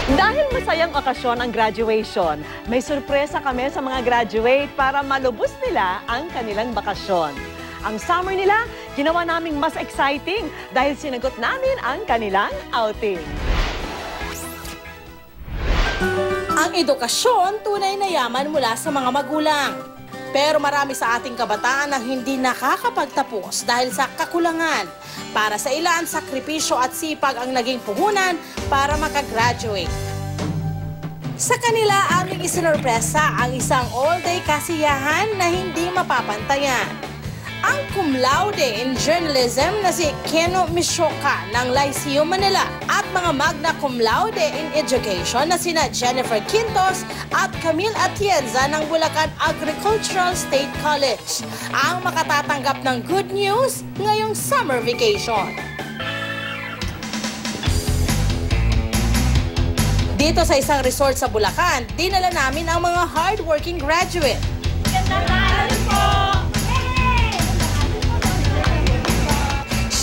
Dahil masayang okasyon ang graduation, may sorpresa kami sa mga graduate para malubos nila ang kanilang bakasyon. Ang summer nila, ginawa naming mas exciting dahil sinagot namin ang kanilang outing. Ang edukasyon, tunay na yaman mula sa mga magulang. Pero marami sa ating kabataan ang hindi nakakapagtapos dahil sa kakulangan. Para sa ilan, sakripisyo at sipag ang naging puhunan para makagraduate. Sa kanila, aming isinurpresa ang isang all-day kasiyahan na hindi mapapantayan. Ang cum laude in journalism na si Keno Mishoka ng Lyceum Manila at mga magna cum laude in education na sina Jennifer Quintos at Camille Atienza ng Bulacan Agricultural State College ang makatatanggap ng good news ngayong summer vacation. Dito sa isang resort sa Bulacan, dinala namin ang mga hardworking graduate.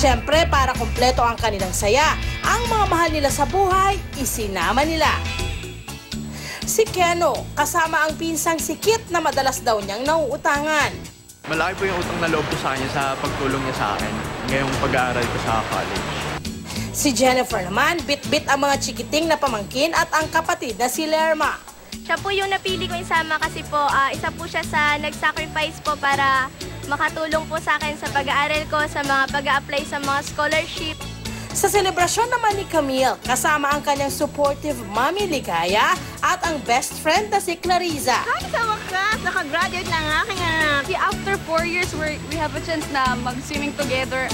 Siyempre, para kumpleto ang kanilang saya, ang mga mahal nila sa buhay, isinama nila. Si Keno, kasama ang pinsang si Kit na madalas daw niyang nauutangan. Malaki po yung utang na loob ko sa kanya sa pagtulong niya sa akin ngayong pag-aaral ko sa college. Si Jennifer naman, bit-bit ang mga chikiting na pamangkin at ang kapatid na si Lerma. Siya po yung napili ko isama kasi po, isa po siya sa nag-sacrifice po para makatulong po sa akin sa pag-aaral ko, sa mga pag-a-apply sa mga scholarship. Sa selebrasyon naman ni Camille, kasama ang kanyang supportive Mami Ligaya at ang best friend na si Clariza. Hi, sa wakas! Nakagraduate na ang aking anak. After 4 years, we have a chance na mag-swimming together.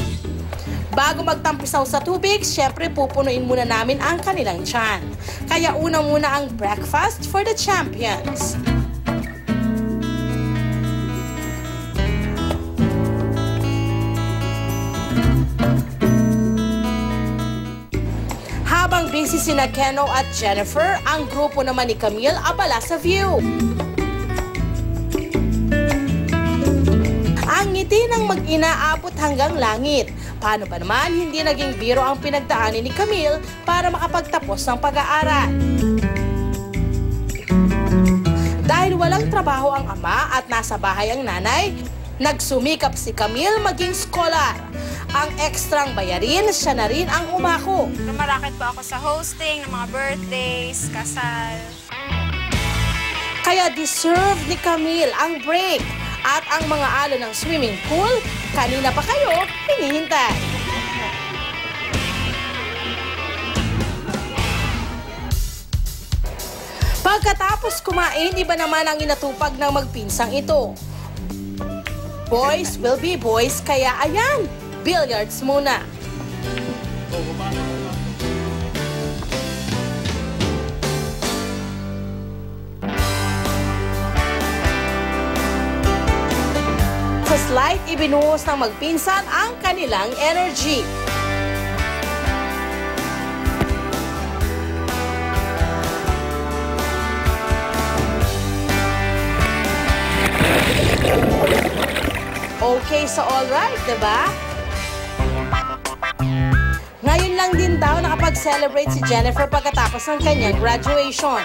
Bago magtampisaw sa tubig, syempre pupunuin muna namin ang kanilang tiyan. Kaya una muna ang breakfast for the champions. Habang busy sina Keno at Jennifer, ang grupo naman ni Camille abala sa view. Ang ngiti ng mag-ina abot hanggang langit. Paano ba naman hindi naging biro ang pinagdaanan ni Camille para makapagtapos ng pag-aaral? Dahil walang trabaho ang ama at nasa bahay ang nanay, nagsumikap si Camille maging scholar. Ang ekstrang bayarin, siya na rin ang umako. Lumarakit po ako sa hosting ng mga birthdays, kasal. Kaya deserve ni Camille ang break. At ang mga alon ng swimming pool, kanina pa kayo hinihintay. Pagkatapos kumain, iba naman ang inatupag ng magpinsang ito. Boys will be boys, kaya ayan, billiards muna. Sa slide, ibinuhos ng magpinsan ang kanilang energy. Okay sa all right, diba? Ngayon lang din daw nakapag-celebrate si Jennifer pagkatapos ng kanyang graduation.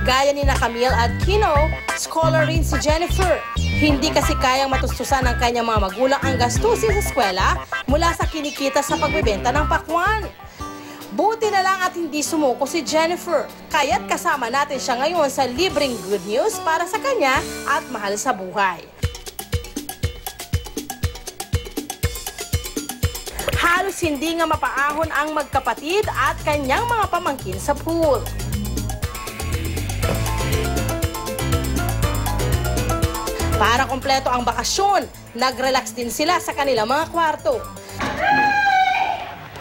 Gaya ni na Camille at Kino, scholar rin si Jennifer. Hindi kasi kayang matustusan ng kanyang mga magulang ang gastusin sa eskwela mula sa kinikita sa pagbebenta ng pakwan. Buti na lang at hindi sumuko si Jennifer, kaya't kasama natin siya ngayon sa libreng good news para sa kanya at mahal sa buhay. Halos hindi nga mapaahon ang magkapatid at kanyang mga pamangkin sa pool. Para kumpleto ang bakasyon, nag-relax din sila sa kanilang mga kwarto.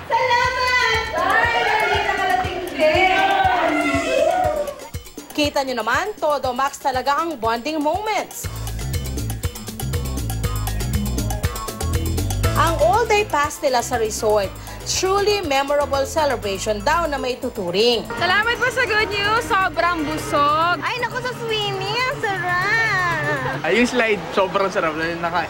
Salamat! Ay, hindi nakalating din! Kita nyo naman, todo max talaga ang bonding moments. Ang all-day pass nila sa resort, truly memorable celebration daw na may tuturing. Salamat po sa good news. Sobrang busog. Ay, naku, sa swimming, ang sarap! Ay, yung slide, sobrang sarap.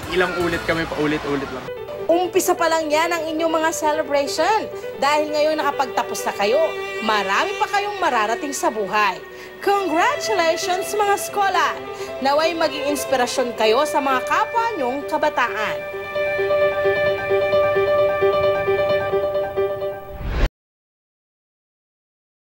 Ilang ulit kami, paulit-ulit lang. Umpisa pa lang yan ang inyong mga celebration. Dahil ngayon nakapagtapos na kayo, marami pa kayong mararating sa buhay. Congratulations mga skolar! Naway maging inspirasyon kayo sa mga kapwa nyong kabataan.